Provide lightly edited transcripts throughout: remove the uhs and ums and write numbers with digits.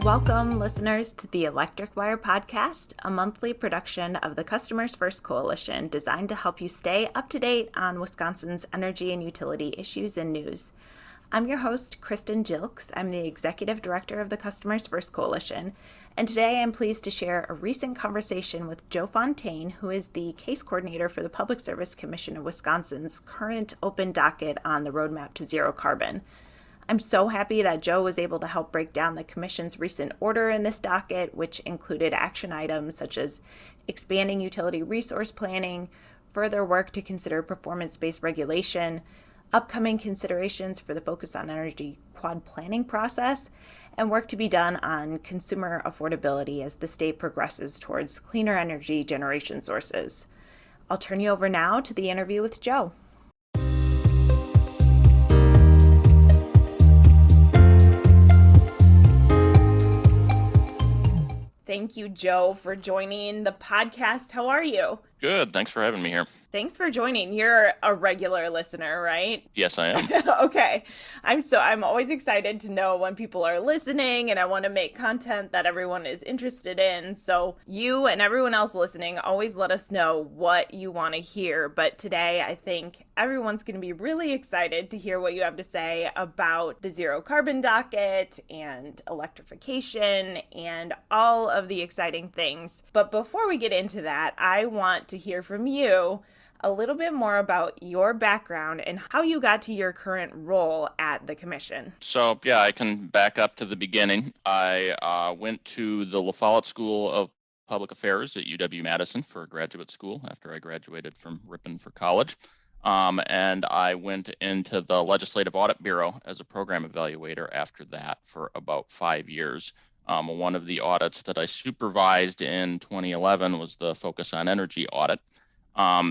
Welcome, listeners, to the Electric Wire Podcast, a monthly production of the Customers First Coalition designed to help you stay up to date on Wisconsin's energy and utility issues and news. I'm your host, Kristen Jilks. I'm the Executive Director of the Customers First Coalition, and today I'm pleased to share a recent conversation with Joe Fontaine, who is the Case Coordinator for the Public Service Commission of Wisconsin's current open docket on the roadmap to zero carbon. I'm so happy that Joe was able to help break down the Commission's recent order in this docket, which included action items such as expanding utility resource planning, further work to consider performance-based regulation, upcoming considerations for the Focus on Energy quad planning process, and work to be done on consumer affordability as the state progresses towards cleaner energy generation sources. I'll turn you over now to the interview with Joe. Thank you, Joe, for joining the podcast. How are you? Good. Thanks for having me here. Thanks for joining. You're a regular listener, right? Yes, I am. Okay. I'm always excited to know when people are listening, and I want to make content that everyone is interested in. So you and everyone else listening, always let us know what you want to hear. But today, I think everyone's going to be really excited to hear what you have to say about the zero carbon docket and electrification and all of the exciting things. But before we get into that, I want to hear from you a little bit more about your background and how you got to your current role at the Commission. So, yeah, I can back up to the beginning. I went to the La Follette School of Public Affairs at UW-Madison for graduate school after I graduated from Ripon for college. And I went into the Legislative Audit Bureau as a program evaluator after that for about 5 years. One of the audits that I supervised in 2011 was the Focus on Energy audit.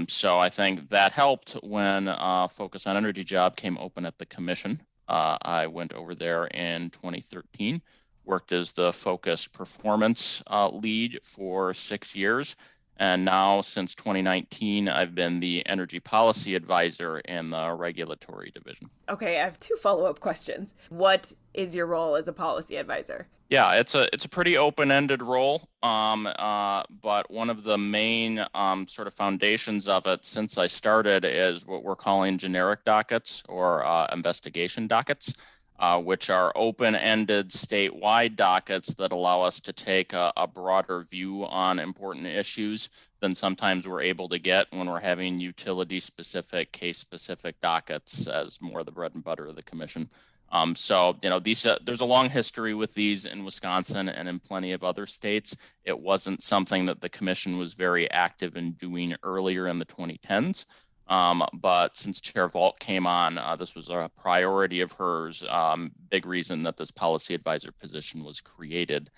So I think that helped when Focus on Energy job came open at the Commission. I went over there in 2013, worked as the Focus Performance lead for 6 years. And now since 2019, I've been the Energy Policy Advisor in the Regulatory Division. Okay, I have 2 follow-up questions. What is your role as a policy advisor? Yeah, it's a pretty open-ended role, but one of the main sort of foundations of it since I started is what we're calling generic dockets or investigation dockets, which are open-ended statewide dockets that allow us to take a broader view on important issues than sometimes we're able to get when we're having utility-specific, case-specific dockets as more the bread and butter of the Commission. So, there's a long history with these in Wisconsin and in plenty of other states. It wasn't something that the Commission was very active in doing earlier in the 2010s. But since Chair Volt came on, this was a priority of hers, big reason that this policy advisor position was created,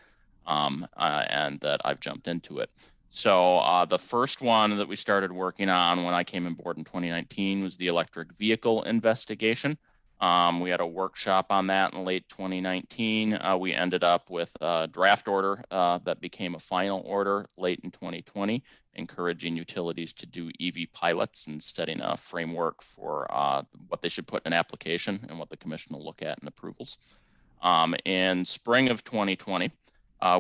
and that I've jumped into it. So the first one that we started working on when I came on board in 2019 was the electric vehicle investigation. We had a workshop on that in late 2019. We ended up with a draft order that became a final order late in 2020, encouraging utilities to do EV pilots and setting a framework for what they should put in an application and what the Commission will look at in approvals. In spring of 2020,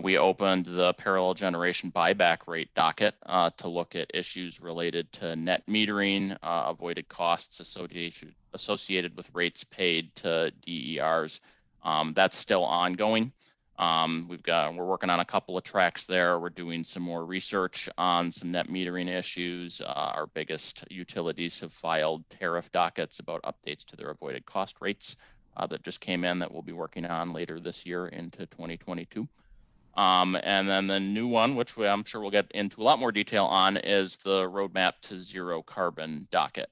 we opened the parallel generation buyback rate docket to look at issues related to net metering, avoided costs associated with rates paid to DERs. That's still ongoing. We're working on a couple of tracks there. We're doing some more research on some net metering issues. Our biggest utilities have filed tariff dockets about updates to their avoided cost rates that just came in that we'll be working on later this year into 2022. And then the new one, which I'm sure we'll get into a lot more detail on, is the roadmap to zero carbon docket,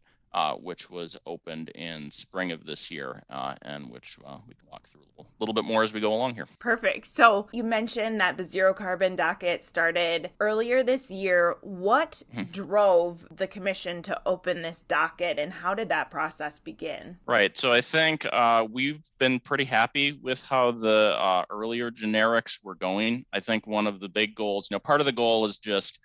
which was opened in spring of this year, and which we can walk through a little bit more as we go along here. Perfect. So you mentioned that the zero carbon docket started earlier this year. What drove the Commission to open this docket, and how did that process begin? Right. So I think we've been pretty happy with how the earlier generics were going. I think one of the big goals, part of the goal is just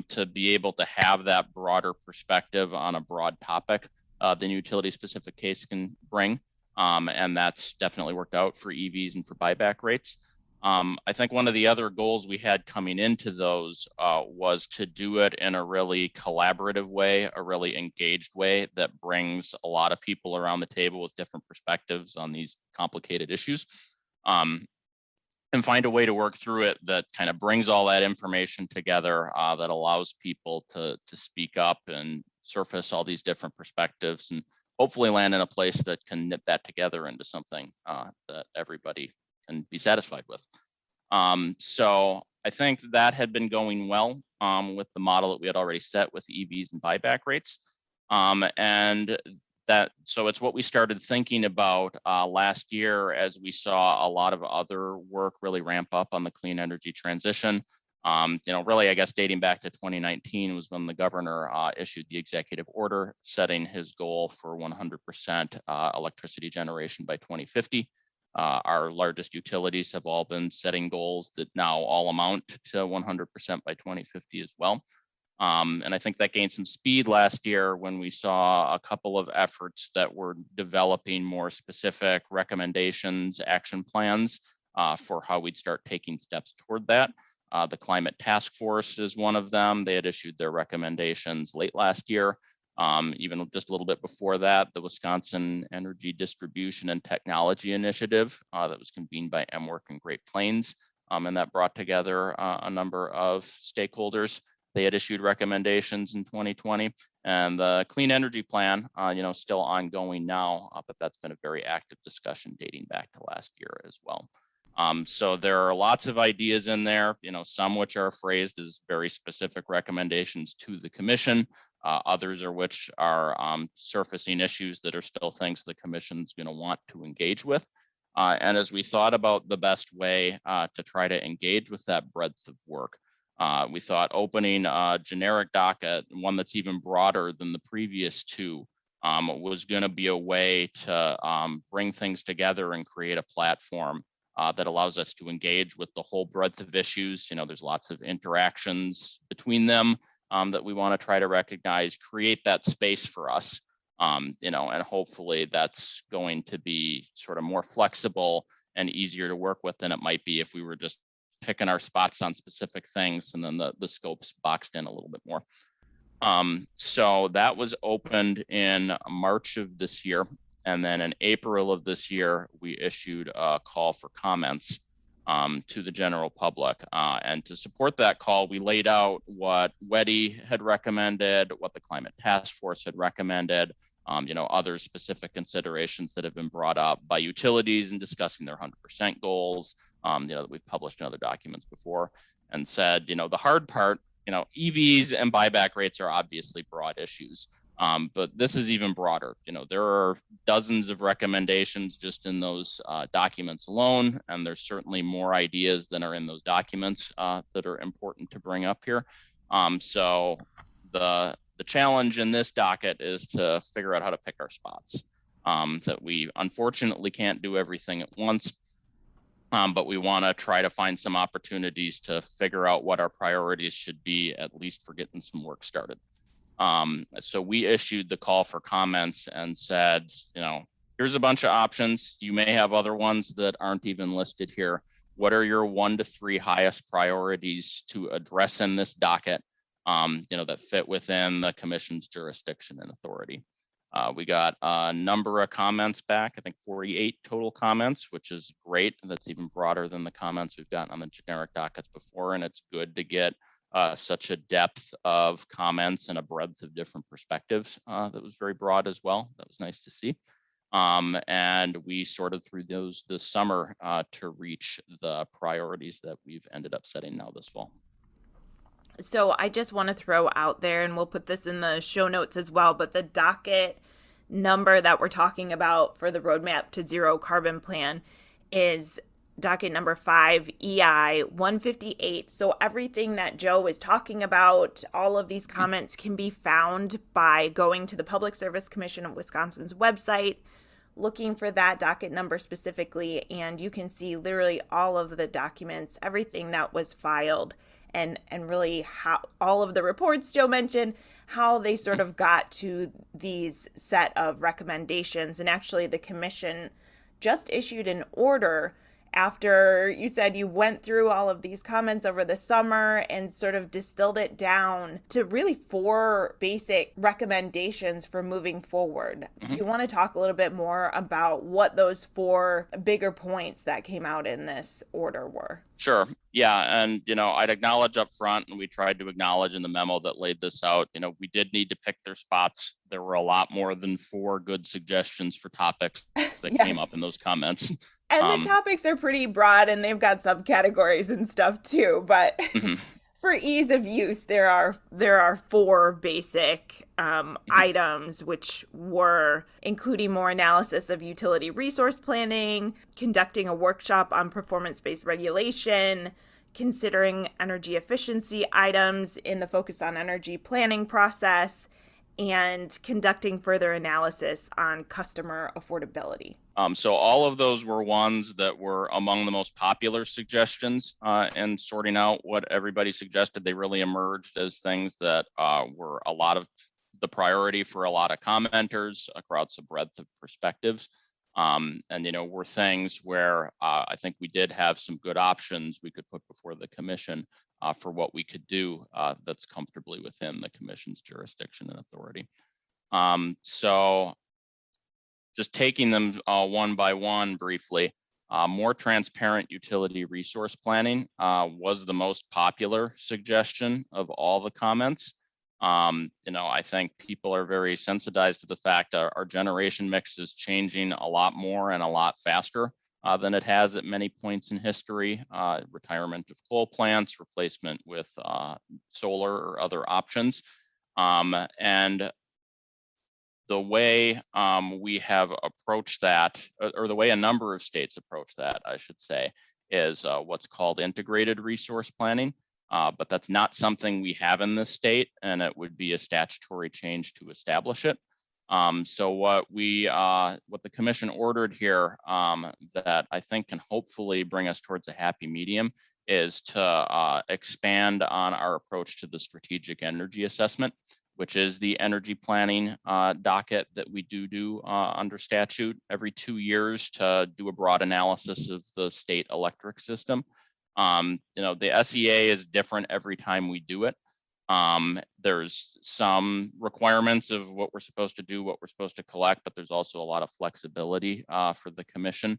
to be able to have that broader perspective on a broad topic than utility-specific case can bring. And that's definitely worked out for EVs and for buyback rates. I think one of the other goals we had coming into those was to do it in a really collaborative way, a really engaged way that brings a lot of people around the table with different perspectives on these complicated issues. And find a way to work through it that kind of brings all that information together, that allows people to speak up and surface all these different perspectives, and hopefully land in a place that can knit that together into something that everybody can be satisfied with. So I think that had been going well with the model that we had already set with EVs and buyback rates. And so it's what we started thinking about last year as we saw a lot of other work really ramp up on the clean energy transition. Really, I guess dating back to 2019 was when the governor issued the executive order setting his goal for 100% electricity generation by 2050. Our largest utilities have all been setting goals that now all amount to 100% by 2050 as well. And I think that gained some speed last year when we saw a couple of efforts that were developing more specific recommendations, action plans for how we'd start taking steps toward that. The Climate Task Force is one of them. They had issued their recommendations late last year. Even just a little bit before that, the Wisconsin Energy Distribution and Technology Initiative that was convened by MWork and Great Plains, and that brought together a number of stakeholders. They had issued recommendations in 2020, and the Clean Energy Plan, still ongoing now, but that's been a very active discussion dating back to last year as well. So there are lots of ideas in there, some which are phrased as very specific recommendations to the commission, others are which are surfacing issues that are still things the commission's going to want to engage with. And as we thought about the best way to try to engage with that breadth of work, we thought opening a generic docket, one that's even broader than the previous two, was going to be a way to bring things together and create a platform that allows us to engage with the whole breadth of issues. There's lots of interactions between them that we want to try to recognize, create that space for us, and hopefully that's going to be sort of more flexible and easier to work with than it might be if we were just picking our spots on specific things and then the scopes boxed in a little bit more. So that was opened in March of this year. And then in April of this year, we issued a call for comments to the general public. And to support that call, we laid out what WEDI had recommended, what the Climate Task Force had recommended, other specific considerations that have been brought up by utilities in discussing their 100% goals, that we've published in other documents before, and said, the hard part, EVs and buyback rates are obviously broad issues. But this is even broader. There are dozens of recommendations just in those documents alone, and there's certainly more ideas than are in those documents that are important to bring up here. So the challenge in this docket is to figure out how to pick our spots. That we unfortunately can't do everything at once, but we want to try to find some opportunities to figure out what our priorities should be, at least for getting some work started. So we issued the call for comments and said, here's a bunch of options. You may have other ones that aren't even listed here. What are your 1 to 3 highest priorities to address in this docket, that fit within the commission's jurisdiction and authority? We got a number of comments back, I think 48 total comments, which is great. That's even broader than the comments we've gotten on the generic dockets before. And it's good to get such a depth of comments and a breadth of different perspectives that was very broad as well. That was nice to see. And we sorted through those this summer to reach the priorities that we've ended up setting now this fall. So I just want to throw out there, and we'll put this in the show notes as well, but the docket number that we're talking about for the Roadmap to Zero Carbon Plan is docket number 5, EI 158. So everything that Joe is talking about, all of these comments can be found by going to the Public Service Commission of Wisconsin's website, looking for that docket number specifically, and you can see literally all of the documents, everything that was filed, and really how all of the reports Joe mentioned, how they sort of got to these set of recommendations. And actually the commission just issued an order after you said you went through all of these comments over the summer and sort of distilled it down to really 4 basic recommendations for moving forward. Mm-hmm. Do you want to talk a little bit more about what those 4 bigger points that came out in this order were? Sure. Yeah. And, I'd acknowledge up front, and we tried to acknowledge in the memo that laid this out, we did need to pick their spots. There were a lot more than 4 good suggestions for topics that Yes. came up in those comments. And the topics are pretty broad, and they've got subcategories and stuff too. But for ease of use, there are 4 basic items, which were including more analysis of utility resource planning, conducting a workshop on performance-based regulation, considering energy efficiency items in the focus on energy planning process, and conducting further analysis on customer affordability. So all of those were ones that were among the most popular suggestions, and sorting out what everybody suggested, they really emerged as things that were a lot of the priority for a lot of commenters across a breadth of perspectives. And, were things where I think we did have some good options we could put before the commission for what we could do that's comfortably within the commission's jurisdiction and authority. So just taking them one by one briefly, more transparent utility resource planning was the most popular suggestion of all the comments. I think people are very sensitized to the fact our generation mix is changing a lot more and a lot faster than it has at many points in history. Retirement of coal plants, replacement with solar or other options. And the way we have approached that, or the way a number of states approach that, I should say, is what's called integrated resource planning. But that's not something we have in this state, and it would be a statutory change to establish it. So what the commission ordered here that I think can hopefully bring us towards a happy medium is to expand on our approach to the strategic energy assessment, which is the energy planning docket that we do under statute every 2 years to do a broad analysis of the state electric system. The SEA is different every time we do it. There's some requirements of what we're supposed to do, what we're supposed to collect, but there's also a lot of flexibility for the commission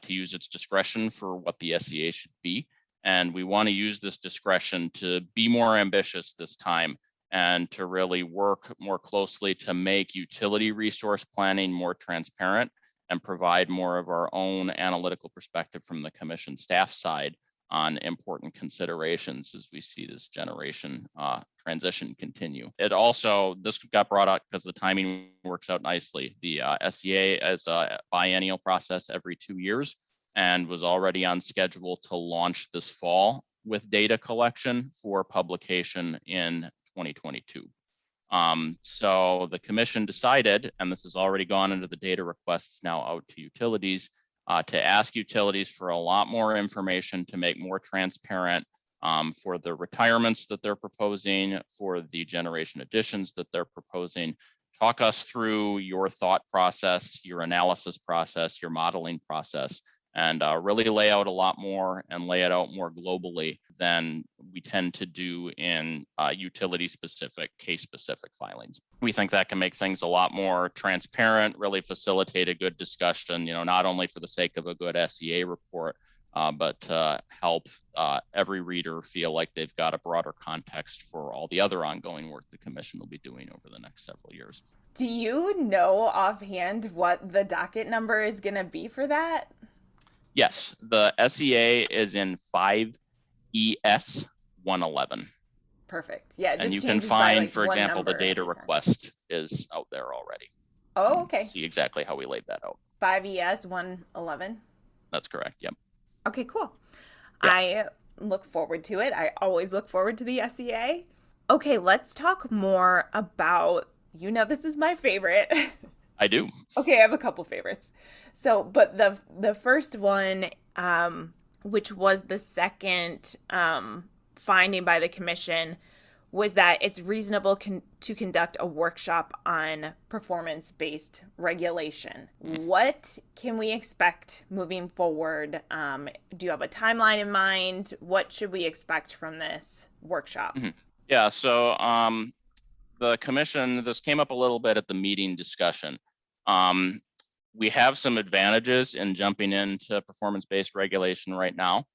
to use its discretion for what the SEA should be. And we want to use this discretion to be more ambitious this time and to really work more closely to make utility resource planning more transparent and provide more of our own analytical perspective from the commission staff side on important considerations as we see this generation transition continue. This got brought up because the timing works out nicely. The SEA is a biennial process every 2 years and was already on schedule to launch this fall with data collection for publication in 2022. So the commission decided, and this has already gone into the data requests now out to utilities, to ask utilities for a lot more information to make more transparent for the retirements that they're proposing, for the generation additions that they're proposing. Talk us through your thought process, your analysis process, your modeling process, and really lay out a lot more and lay it out more globally than we tend to do in utility-specific, case-specific filings. We think that can make things a lot more transparent, really facilitate a good discussion, not only for the sake of a good SEA report, but to help every reader feel like they've got a broader context for all the other ongoing work the commission will be doing over the next several years. Do you know offhand what the docket number is going to be for that? Yes, the SEA is in 5ES 111. Perfect. Yeah. And you can find, for example, the data request is out there already. Oh, okay. See exactly how we laid that out. 5ES 111. That's correct. Yep. Okay, cool. Yeah. I look forward to it. I always look forward to the SEA. Okay, let's talk more about, this is my favorite. I do. Okay, I have a couple favorites. So, but the first one, which was the second finding by the commission, was that it's reasonable to conduct a workshop on performance-based regulation. What can we expect moving forward? Do you have a timeline in mind? What should we expect from this workshop? Yeah, so the commission, this came up a little bit at the meeting discussion. We have some advantages in jumping into performance-based regulation right now.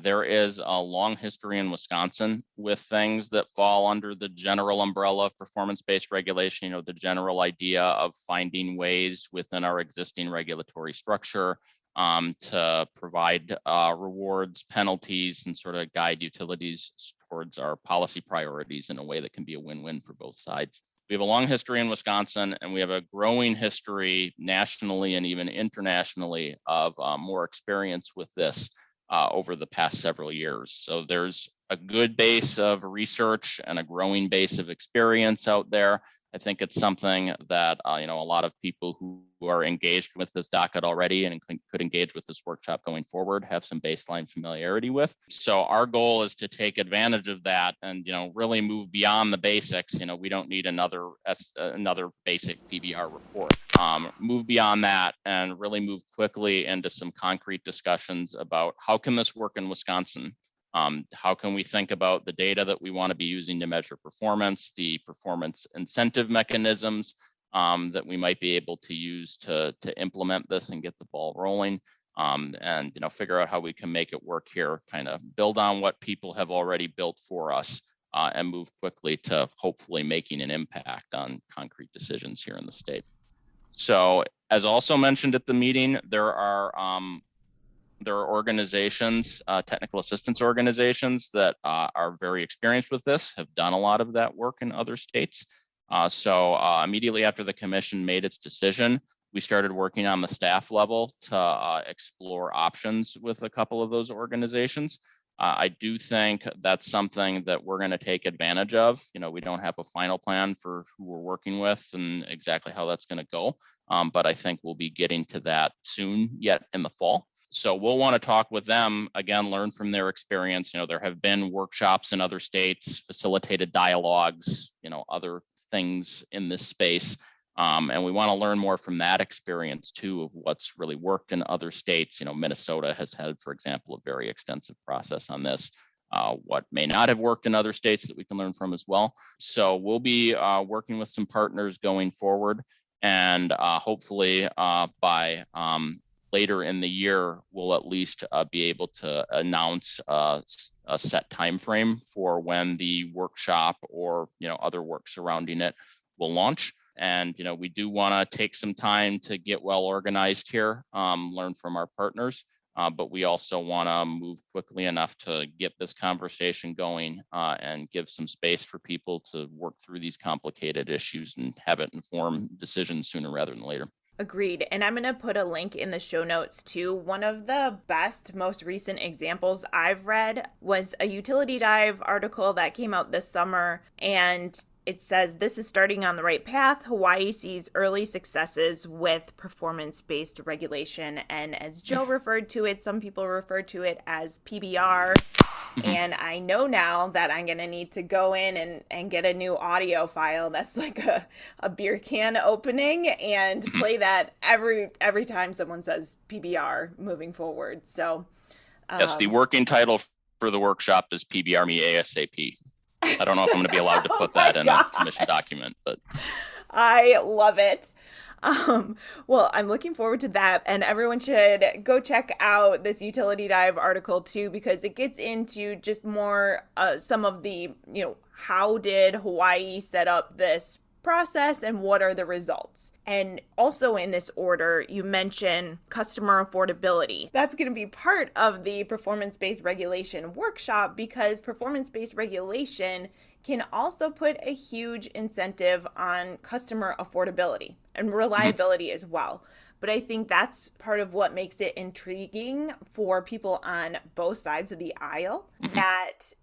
There is a long history in Wisconsin with things that fall under the general umbrella of performance-based regulation, the general idea of finding ways within our existing regulatory structure to provide rewards, penalties, and sort of guide utilities towards our policy priorities in a way that can be a win-win for both sides. We have a long history in Wisconsin, and we have a growing history nationally and even internationally of more experience with this over the past several years. So there's a good base of research and a growing base of experience out there. I think it's something that a lot of people who are engaged with this docket already and could engage with this workshop going forward have some baseline familiarity with. So our goal is to take advantage of that and really move beyond the basics. We don't need another basic PBR report. Move beyond that and really move quickly into some concrete discussions about how can this work in Wisconsin. How can we think about the data that we want to be using to measure performance, the performance incentive mechanisms that we might be able to use to implement this and get the ball rolling, and figure out how we can make it work here, kind of build on what people have already built for us, and move quickly to hopefully making an impact on concrete decisions here in the state. So, as also mentioned at the meeting, there are organizations, technical assistance organizations that are very experienced with this, have done a lot of that work in other states. So immediately after the commission made its decision, we started working on the staff level to explore options with a couple of those organizations. I do think that's something that we're going to take advantage of. We don't have a final plan for who we're working with and exactly how that's going to go, but I think we'll be getting to that soon, yet in the fall. So we'll want to talk with them, again, learn from their experience. There have been workshops in other states, facilitated dialogues, other things in this space. And we want to learn more from that experience too, of what's really worked in other states. Minnesota has had, for example, a very extensive process on this. What may not have worked in other states that we can learn from as well. So we'll be working with some partners going forward, and hopefully by later in the year, we'll at least be able to announce a set time frame for when the workshop or other work surrounding it will launch. And we do want to take some time to get well organized here, learn from our partners, but we also want to move quickly enough to get this conversation going and give some space for people to work through these complicated issues and have it inform decisions sooner rather than later. Agreed. And I'm going to put a link in the show notes too. One of the best, most recent examples I've read was a Utility Dive article that came out this summer, and it says, "This is starting on the right path. Hawaii sees early successes with performance-based regulation." And as Joe referred to it, some people refer to it as PBR. And I know now that I'm going to need to go in and get a new audio file that's like a beer can opening and play that every time someone says PBR moving forward. So yes, the working title for the workshop is PBR Me ASAP. I don't know if I'm going to be allowed to put that in a commission document, but I love it. Well, I'm looking forward to that, and everyone should go check out this Utility Dive article too, because it gets into just more some of the, how did Hawaii set up this process and what are the results. And also in this order, you mention customer affordability. That's going to be part of the performance-based regulation workshop, because performance-based regulation can also put a huge incentive on customer affordability and reliability as well. But I think that's part of what makes it intriguing for people on both sides of the aisle, that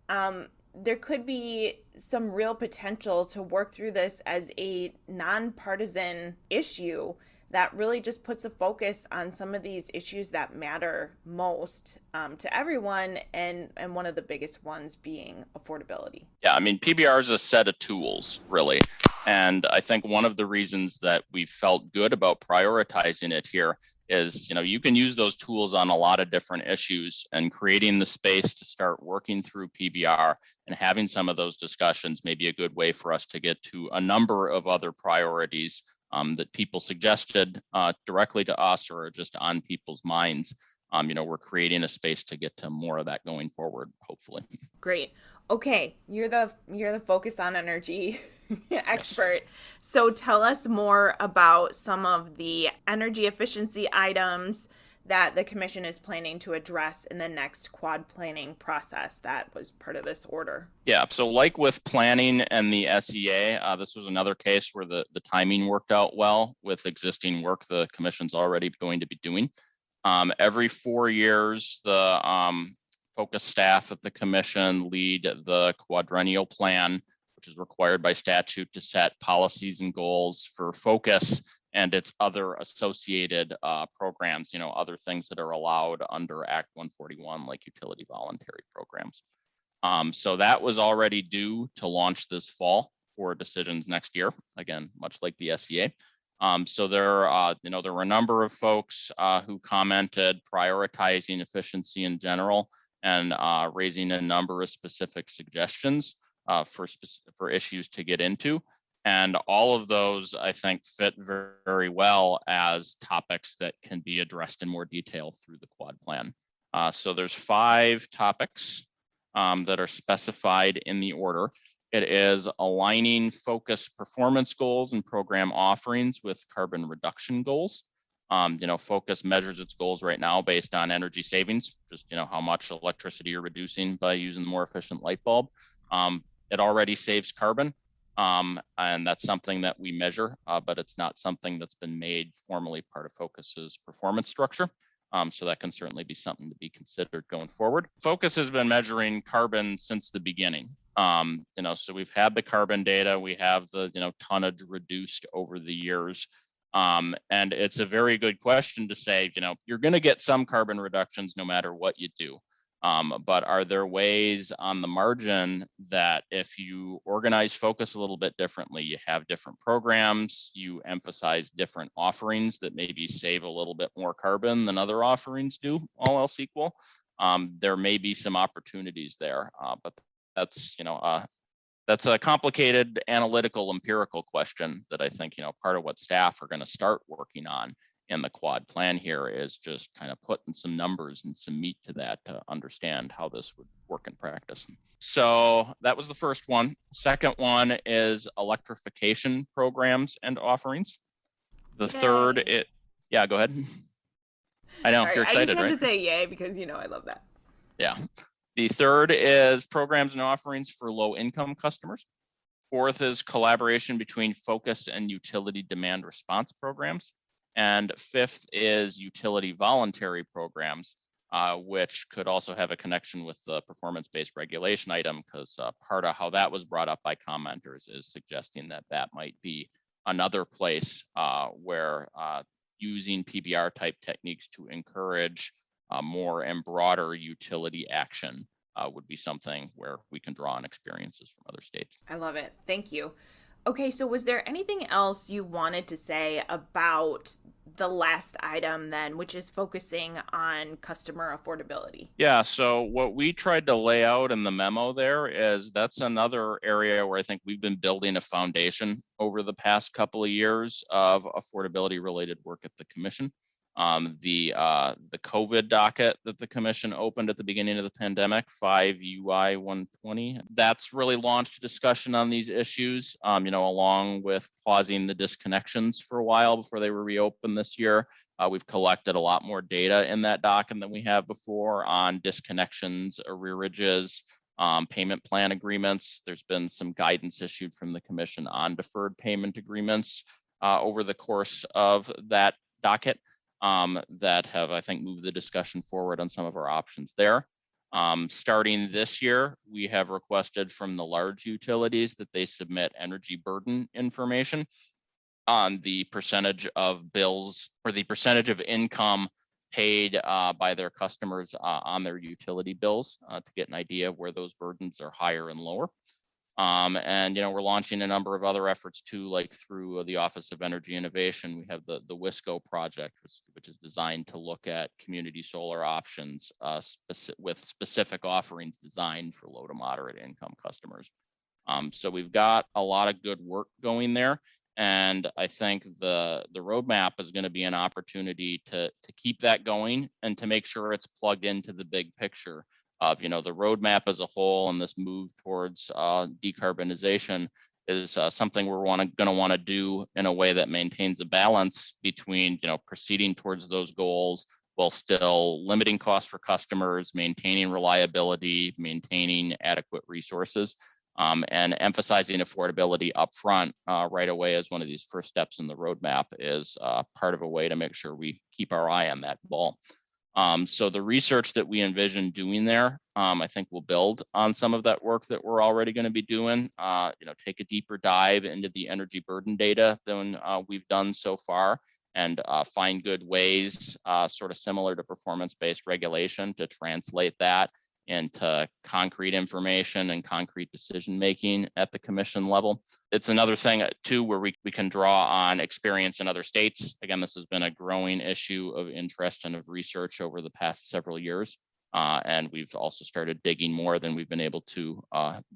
there could be some real potential to work through this as a nonpartisan issue that really just puts a focus on some of these issues that matter most to everyone, and one of the biggest ones being affordability. Yeah, I mean, PBR is a set of tools, really. And I think one of the reasons that we felt good about prioritizing it here is, you can use those tools on a lot of different issues, and creating the space to start working through PBR and having some of those discussions may be a good way for us to get to a number of other priorities that people suggested directly to us or just on people's minds. We're creating a space to get to more of that going forward, hopefully. Great. Okay, you're the focus on energy Yes. expert. So tell us more about some of the energy efficiency items that the commission is planning to address in the next quad planning process that was part of this order. Yeah, so like with planning and the SEA, this was another case where the timing worked out well with existing work the commission's already going to be doing. Every 4 years, the focus staff at the commission lead the quadrennial plan, which is required by statute to set policies and goals for focus and its other associated programs, other things that are allowed under Act 141, like utility voluntary programs. So that was already due to launch this fall for decisions next year, again, much like the SEA. So there were a number of folks who commented prioritizing efficiency in general and raising a number of specific suggestions for issues to get into. And all of those, I think, fit very, very well as topics that can be addressed in more detail through the quad plan. So there's 5 topics that are specified in the order. It is aligning focus performance goals and program offerings with carbon reduction goals. Focus measures its goals right now based on energy savings, just how much electricity you're reducing by using the more efficient light bulb. It already saves carbon, and that's something that we measure, but it's not something that's been made formally part of Focus's performance structure. So that can certainly be something to be considered going forward. Focus has been measuring carbon since the beginning. So we've had the carbon data, we have the tonnage reduced over the years. And it's a very good question to say, you're going to get some carbon reductions no matter what you do. But are there ways on the margin that if you organize focus a little bit differently, you have different programs, you emphasize different offerings that maybe save a little bit more carbon than other offerings do, all else equal, there may be some opportunities there. But that's a complicated analytical empirical question that I think, part of what staff are going to start working on in the quad plan here is just kind of putting some numbers and some meat to that to understand how this would work in practice. So that was the first one. Second one is electrification programs and offerings. The third, yeah, go ahead. I know. Sorry, You're I just excited, had right? to say yay because I love that. Yeah. The third is programs and offerings for low income customers. Fourth is collaboration between focus and utility demand response programs. And fifth is utility voluntary programs, which could also have a connection with the performance-based regulation item, because part of how that was brought up by commenters is suggesting that that might be another place where using PBR type techniques to encourage more and broader utility action would be something where we can draw on experiences from other states. I love it. Thank you. Okay, so was there anything else you wanted to say about the last item then, which is focusing on customer affordability? Yeah, so what we tried to lay out in the memo there is that's another area where I think we've been building a foundation over the past couple of years of affordability related work at the commission. The COVID docket that the commission opened at the beginning of the pandemic, 5 UI 120, that's really launched a discussion on these issues, along with pausing the disconnections for a while before they were reopened this year. We've collected a lot more data in that docket than we have before on disconnections, arrearages, payment plan agreements. There's been some guidance issued from the commission on deferred payment agreements over the course of that docket. That have, I think, moved the discussion forward on some of our options there. Starting this year, we have requested from the large utilities that they submit energy burden information. on the percentage of bills or the percentage of income paid by their customers on their utility bills to get an idea of where those burdens are higher and lower. And we're launching a number of other efforts too, like through the Office of Energy Innovation. We have the WISCO project, which is designed to look at community solar options with specific offerings designed for low to moderate income customers. So we've got a lot of good work going there. And I think the roadmap is going to be an opportunity to keep that going and to make sure it's plugged into the big picture of the roadmap as a whole, and this move towards decarbonization is something we're going to want to do in a way that maintains a balance between proceeding towards those goals while still limiting costs for customers, maintaining reliability, maintaining adequate resources, and emphasizing affordability upfront right away as one of these first steps in the roadmap is part of a way to make sure we keep our eye on that ball. So the research that we envision doing there, I think will build on some of that work that we're already going to be doing. Take a deeper dive into the energy burden data than we've done so far, and find good ways, sort of similar to performance-based regulation, to translate that into concrete information and concrete decision making at the commission level. It's another thing too where we can draw on experience in other states. Again, this has been a growing issue of interest and of research over the past several years. And we've also started digging more than we've been able to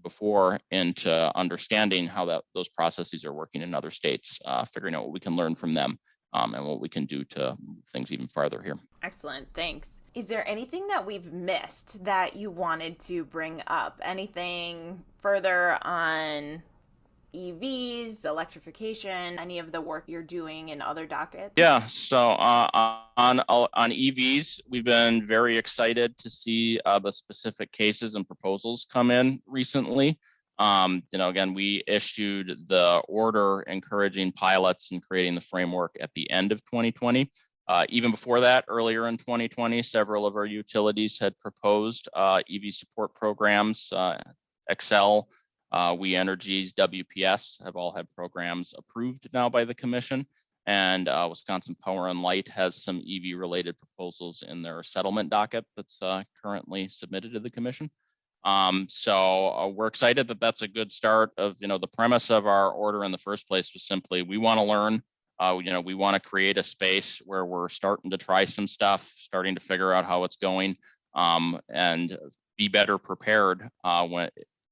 before into understanding how those processes are working in other states, figuring out what we can learn from them and what we can do to move things even farther here. Excellent, thanks. Is there anything that we've missed that you wanted to bring up? Anything further on EVs, electrification, any of the work you're doing in other dockets? Yeah, so on EVs, we've been very excited to see the specific cases and proposals come in recently. Again, we issued the order encouraging pilots and creating the framework at the end of 2020. Even before that, earlier in 2020, several of our utilities had proposed EV support programs. Xcel, We Energies, WPS have all had programs approved now by the Commission. And Wisconsin Power and Light has some EV-related proposals in their settlement docket that's currently submitted to the Commission. So we're excited that that's a good start of, the premise of our order in the first place was simply, we want to learn, we want to create a space where we're starting to try some stuff, starting to figure out how it's going, and be better prepared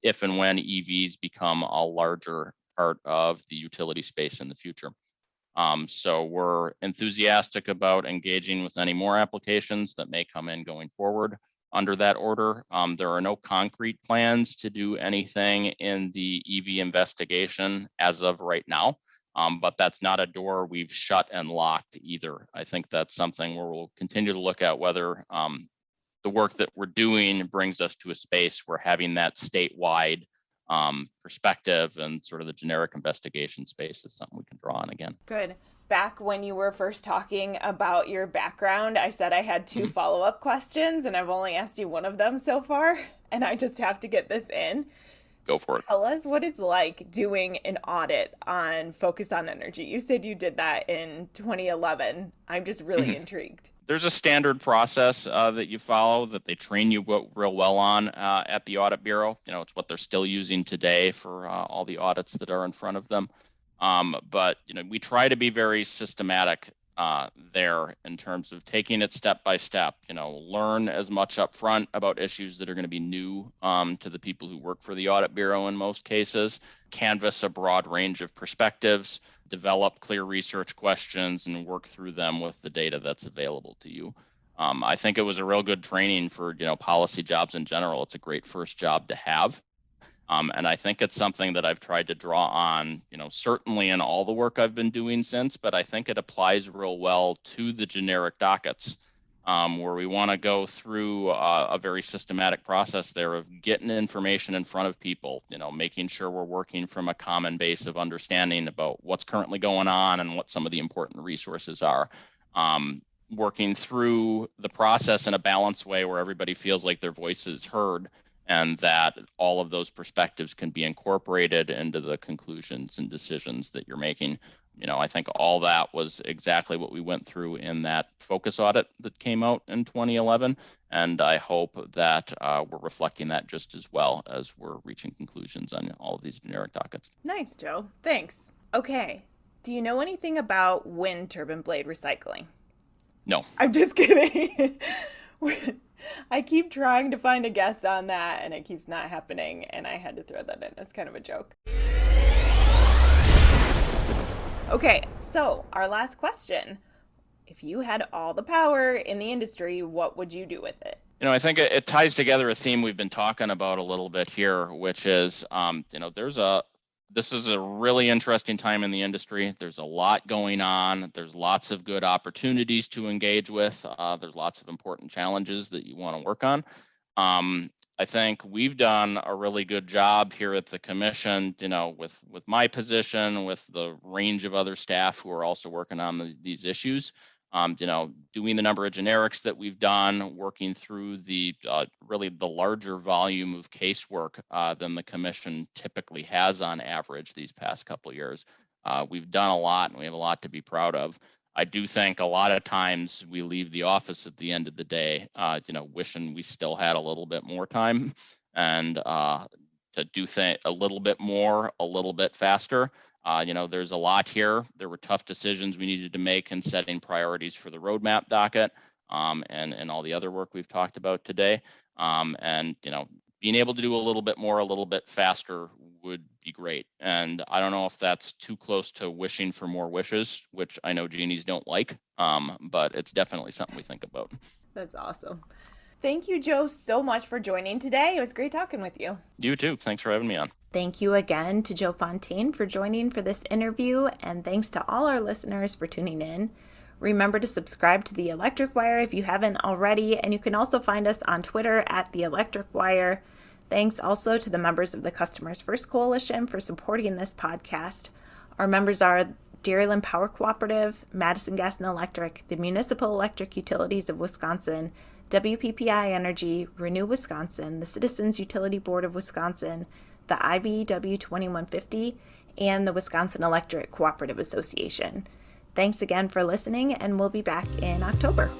if and when EVs become a larger part of the utility space in the future. So we're enthusiastic about engaging with any more applications that may come in going forward under that order. There are no concrete plans to do anything in the EV investigation as of right now, but that's not a door we've shut and locked either. I think that's something where we'll continue to look at whether the work that we're doing brings us to a space where having that statewide perspective and sort of the generic investigation space is something we can draw on again. Good. Back when you were first talking about your background, I said I had two follow-up questions, and I've only asked you one of them so far, and I just have to get this in. Go for it. Tell us what it's like doing an audit on Focus on Energy. You said you did that in 2011. I'm just really intrigued. There's a standard process that you follow that they train you real well on at the Audit Bureau. It's what they're still using today for all the audits that are in front of them. But we try to be very systematic there in terms of taking it step by step. Learn as much up front about issues that are going to be new to the people who work for the Audit Bureau in most cases, canvass a broad range of perspectives, develop clear research questions, and work through them with the data that's available to you. I think it was a real good training for policy jobs in general. It's a great first job to have. And I think it's something that I've tried to draw on, certainly in all the work I've been doing since, but I think it applies real well to the generic dockets, where we want to go through a very systematic process there of getting information in front of people, making sure we're working from a common base of understanding about what's currently going on and what some of the important resources are. Working through the process in a balanced way where everybody feels like their voice is heard and that all of those perspectives can be incorporated into the conclusions and decisions that you're making. I think all that was exactly what we went through in that focus audit that came out in 2011. And I hope that we're reflecting that just as well as we're reaching conclusions on all of these generic dockets. Nice, Joe. Thanks. Okay. Do you know anything about wind turbine blade recycling? No. I'm just kidding. I keep trying to find a guest on that and it keeps not happening, and I had to throw that in as kind of a joke. Okay, so our last question. If you had all the power in the industry, what would you do with it? I think it ties together a theme we've been talking about a little bit here, which is, this is a really interesting time in the industry. There's a lot going on. There's lots of good opportunities to engage with. There's lots of important challenges that you want to work on. I think we've done a really good job here at the commission, with my position, with the range of other staff who are also working on these issues. Doing the number of generics that we've done, working through the really the larger volume of casework than the commission typically has on average these past couple of years. We've done a lot, and we have a lot to be proud of. I do think a lot of times we leave the office at the end of the day, wishing we still had a little bit more time and to do a little bit more, a little bit faster. There's a lot here. There were tough decisions we needed to make in setting priorities for the roadmap docket and all the other work we've talked about today. Being able to do a little bit more, a little bit faster would be great. And I don't know if that's too close to wishing for more wishes, which I know genies don't like, but it's definitely something we think about. That's awesome. Thank you, Joe, so much for joining today. It was great talking with you. You too. Thanks for having me on. Thank you again to Joe Fontaine for joining for this interview, and thanks to all our listeners for tuning in. Remember to subscribe to The Electric Wire if you haven't already, and you can also find us on Twitter at The Electric Wire. Thanks also to the members of the Customers First Coalition for supporting this podcast. Our members are Dairyland Power Cooperative, Madison Gas and Electric, the Municipal Electric Utilities of Wisconsin, WPPI Energy, Renew Wisconsin, the Citizens Utility Board of Wisconsin, the IBEW 2150, and the Wisconsin Electric Cooperative Association. Thanks again for listening, and we'll be back in October.